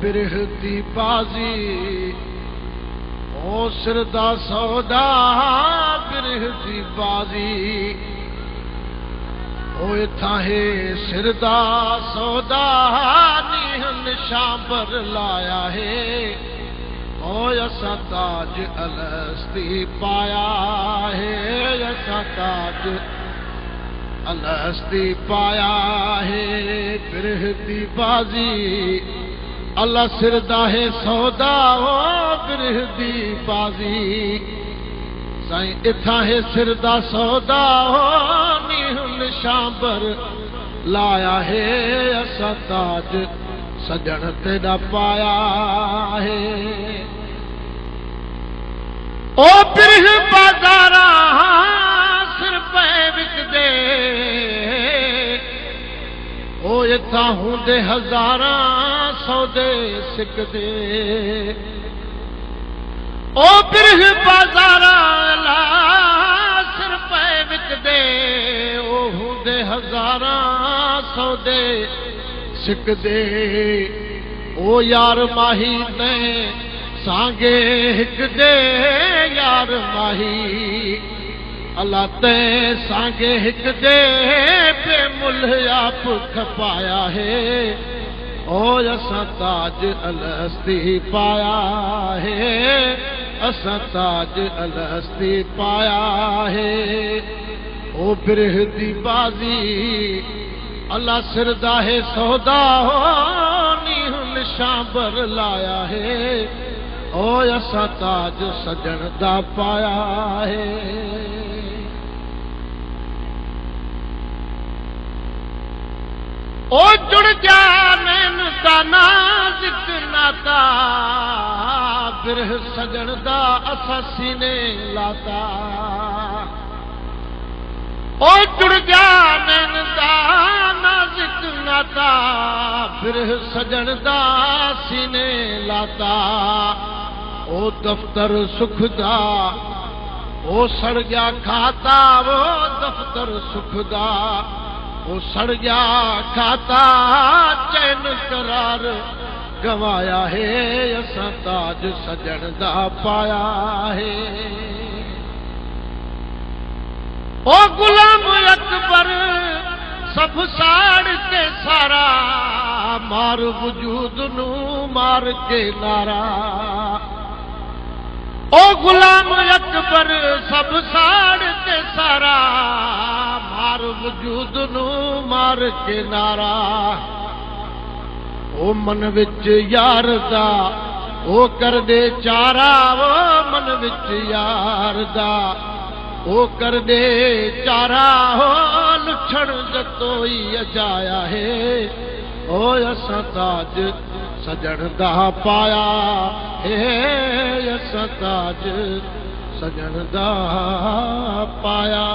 बिरह दी बाजी ओ सिर दा सौदा बिरह दी बाजी ओ इत्थां है सिर दा सौदा नीहन शांबर लाया है ओ असा ताज अलस्ती पाया है असा ताज अलस्ती पाया है बिरह दी बाजी अल्लाह सिरदा है सौदा ओ बिरह दी बाजी साईं इत्थां है सिरदा सौदा ओ नीहुन शांबर लाया है असा ताज सजन तेरा पाया है ओ बिरह बाजारा सिर पे विकदे ओ इत्थां हुंदे हजारां सौदे सिकदे ओ बिरह बाजारा ला सिर पे विकदे ओ हुंदे हजारां सौदे सिकदे ओ यार माही ने सांगे हिक दे यार माही अल्लाह ते सांगे हिक दे पे मुल्ह आप खपाया है ओ असा ताज अलस्ती पाया है असा ताज अलस्ती पाया है ओ बिरह दी बाजी अल्लाह सिरदा है सौदा हो नीहुन शांबर लाया है ओ असा ताज सजन दा पाया है ओ जुड़ जा नैन दा नाज़िक नाता बिरह सजन दा असा सीने लाता ओ जुड़ जा नैन दा नाज़िक नाता बिरह सजन दा सीने लाता ओ दफ्तर सुख दा ओ सड़ गया खाता वो दफ्तर सुख दा ओ सड़ गया खाता चैन करार गवाया है असा ताज सजन दा पाया है ओ गुलाम अकबर सब साड़ के सारा मार वजूद नू मार के नारा ओ गुलाम अकबर सब साड़ के सारा मार वजूद नू मार के नारा ओ मन विच यार दा ओ कर दे चारा ओ मन विच यार दा ओ कर दे चारा हो लुछण जतोई अजाया है ओ असा ताज सजन दा पाया है असा ताज सजन दा पाया।